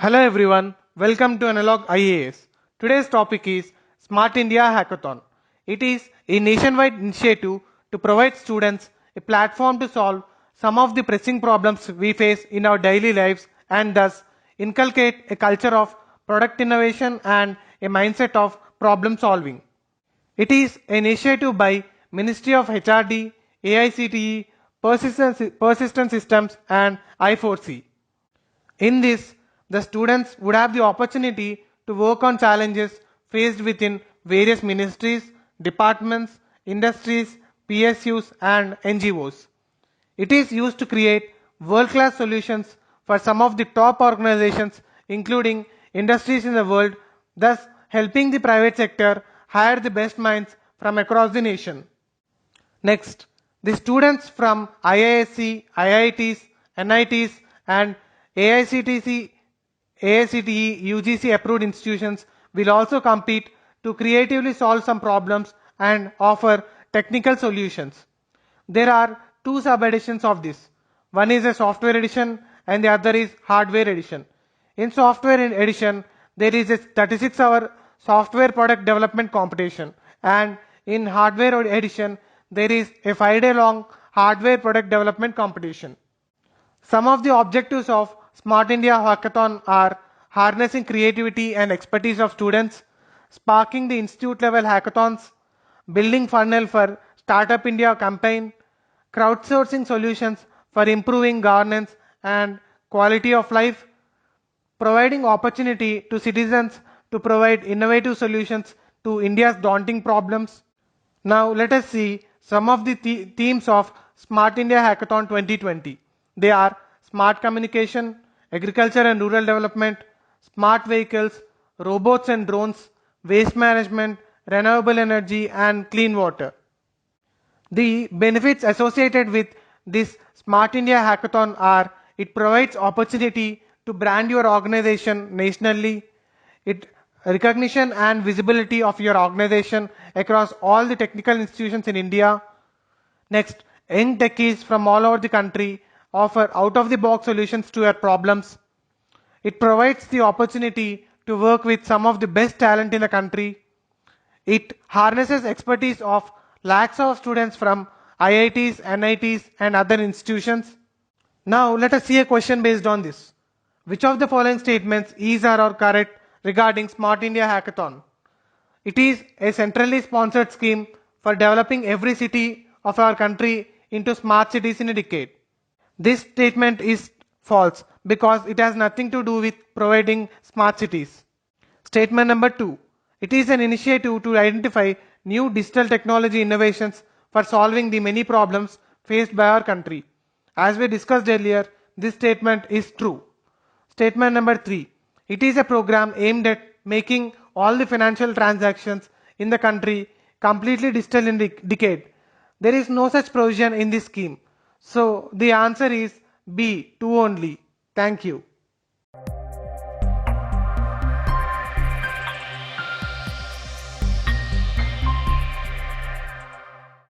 Hello everyone, welcome to Analog IAS. Today's topic is Smart India Hackathon. It is a nationwide initiative to provide students a platform to solve some of the pressing problems we face in our daily lives and thus inculcate a culture of product innovation and a mindset of problem solving. It is an initiative by Ministry of HRD, AICTE, Persistent Systems and I4C. In this, the students would have the opportunity to work on challenges faced within various ministries, departments, industries, PSUs and NGOs. It is used to create world-class solutions for some of the top organizations including industries in the world, thus helping the private sector hire the best minds from across the nation. Next, the students from IISc, IITs, NITs and AICTC, AICTE, UGC approved institutions will also compete to creatively solve some problems and offer technical solutions. There are two sub-editions of this. One is a software edition and the other is hardware edition. In software edition, there is a 36-hour software product development competition, and in hardware edition, there is a 5-day long hardware product development competition. Some of the objectives of Smart India Hackathon are harnessing creativity and expertise of students, sparking the institute level hackathons, building funnel for Startup India campaign, crowdsourcing solutions for improving governance and quality of life, providing opportunity to citizens to provide innovative solutions to India's daunting problems. Now let us see some of the themes of Smart India Hackathon 2020. They are smart communication, agriculture and rural development, smart vehicles, robots and drones, waste management, renewable energy and clean water. The benefits associated with this Smart India Hackathon are: it provides opportunity to brand your organization nationally, it recognition and visibility of your organization across all the technical institutions in India. Next, young techies from all over the country offer out-of-the-box solutions to your problems. It provides the opportunity to work with some of the best talent in the country. It harnesses expertise of lakhs of students from IITs, NITs and other institutions. Now let us see a question based on this. Which of the following statements is or are correct regarding Smart India Hackathon? It is a centrally sponsored scheme for developing every city of our country into smart cities in a decade. This statement is false because it has nothing to do with providing smart cities. Statement number 2. It is an initiative to identify new digital technology innovations for solving the many problems faced by our country. As we discussed earlier, this statement is true. Statement number 3. It is a program aimed at making all the financial transactions in the country completely digital in a decade. There is no such provision in this scheme. So the answer is B, 2 only. Thank you.